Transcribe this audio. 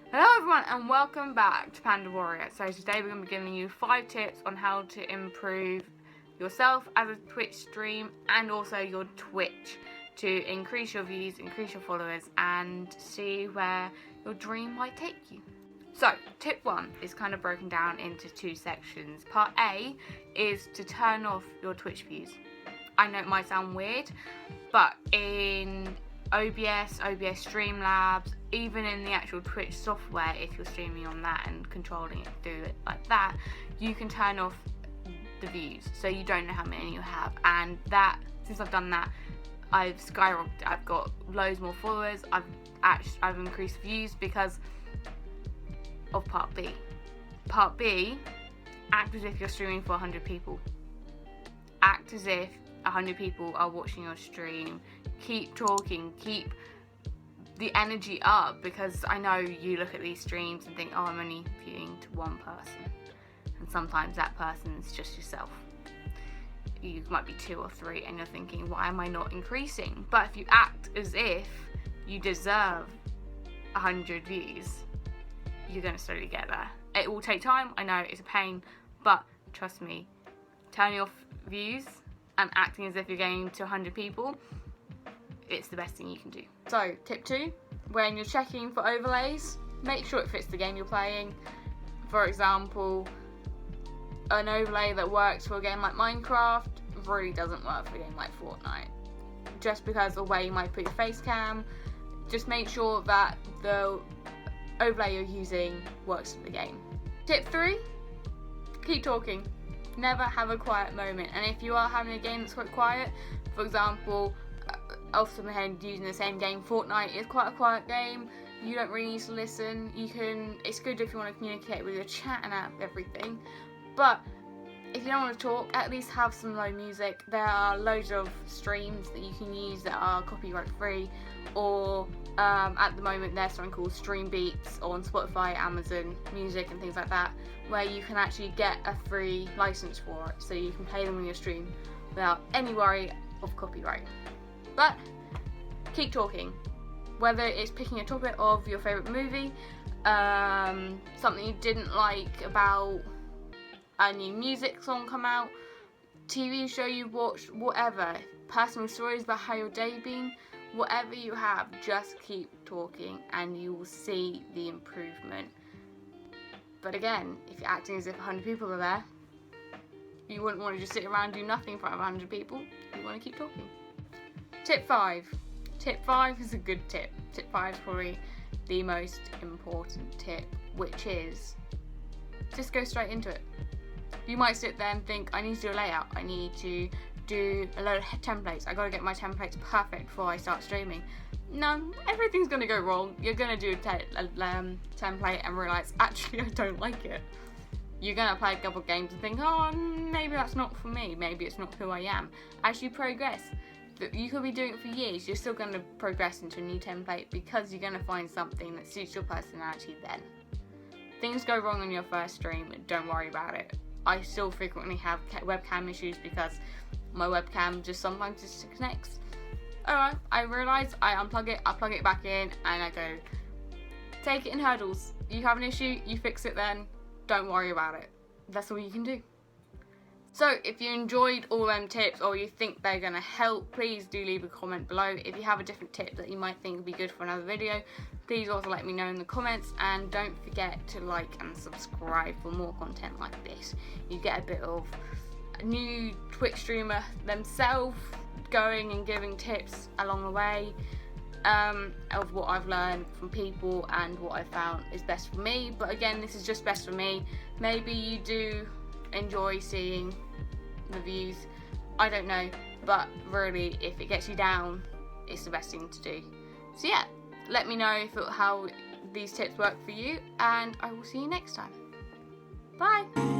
Hello everyone and welcome back to Panda Warrior. So today we're going to be giving you 5 tips on how to improve yourself as a Twitch stream and also your Twitch to increase your views, increase your followers and see where your dream might take you. So tip 1 is kind of broken down into 2 sections. Part A is to turn off your Twitch views. I know it might sound weird, but in OBS, Streamlabs, even in the actual Twitch software, if you're streaming on that and controlling it through it like that, you can turn off the views so you don't know how many you have. And that, since I've done that, I've skyrocketed. I've got loads more followers. I've increased views because of Part B. Part B, act as if you're streaming for 100 people. Act as if 100 people are watching your stream. Keep talking, keep the energy up, because I know you look at these streams and think, oh, I'm only viewing to one person, and sometimes that person is just yourself. You might be 2 or 3 and you're thinking, why am I not increasing? But if you act as if you deserve 100 views, you're going to slowly get there. It will take time, I know it's a pain, but trust me, turning off views and acting as if you're going to 100 people, it's the best thing you can do. So, tip 2, when you're checking for overlays, make sure it fits the game you're playing. For example, an overlay that works for a game like Minecraft really doesn't work for a game like Fortnite. Just because of the way you might put your face cam, just make sure that the overlay you're using works for the game. Tip 3, keep talking. Never have a quiet moment. And if you are having a game that's quite quiet, for example, off the top of my head, using the same game, Fortnite is quite a quiet game. You don't really need to listen. It's good if you want to communicate with your chat and everything. But if you don't want to talk, at least have some low music. There are loads of streams that you can use that are copyright free, or at the moment there's something called Stream Beats on Spotify, Amazon Music and things like that, where you can actually get a free license for it, so you can play them on your stream without any worry of copyright. But keep talking, whether it's picking a topic of your favourite movie, something you didn't like about a new music song come out, TV show you watched, whatever, personal stories about how your day been, whatever you have, just keep talking and you will see the improvement. But again, if you're acting as if 100 people are there, you wouldn't want to just sit around and do nothing in front of 100 people. You want to keep talking. Tip 5. Tip 5 is a good tip. Tip 5 is probably the most important tip, which is just go straight into it. You might sit there and think, I need to do a layout, I need to do a load of templates, I gotta get my templates perfect before I start streaming. No, everything's gonna go wrong. You're gonna do a template and realise, actually I don't like it. You're gonna play a couple of games and think, oh, maybe that's not for me, maybe it's not who I am. As you progress, you could be doing it for years, you're still going to progress into a new template because you're going to find something that suits your personality then. Things go wrong on your first stream, don't worry about it. I still frequently have webcam issues because my webcam just sometimes disconnects. Alright, I realise, I unplug it, I plug it back in and I go, take it in hurdles. You have an issue, you fix it then, don't worry about it. That's all you can do. So if you enjoyed all them tips or you think they're going to help, please do leave a comment below. If you have a different tip that you might think would be good for another video, please also let me know in the comments, and don't forget to like and subscribe for more content like this. You get a bit of a new Twitch streamer themselves going and giving tips along the way of what I've learned from people and what I found is best for me. But again, this is just best for me. Maybe you do enjoy seeing the views, I don't know, but really if it gets you down, it's the best thing to do. So yeah, let me know how these tips work for you, and I will see you next time. Bye.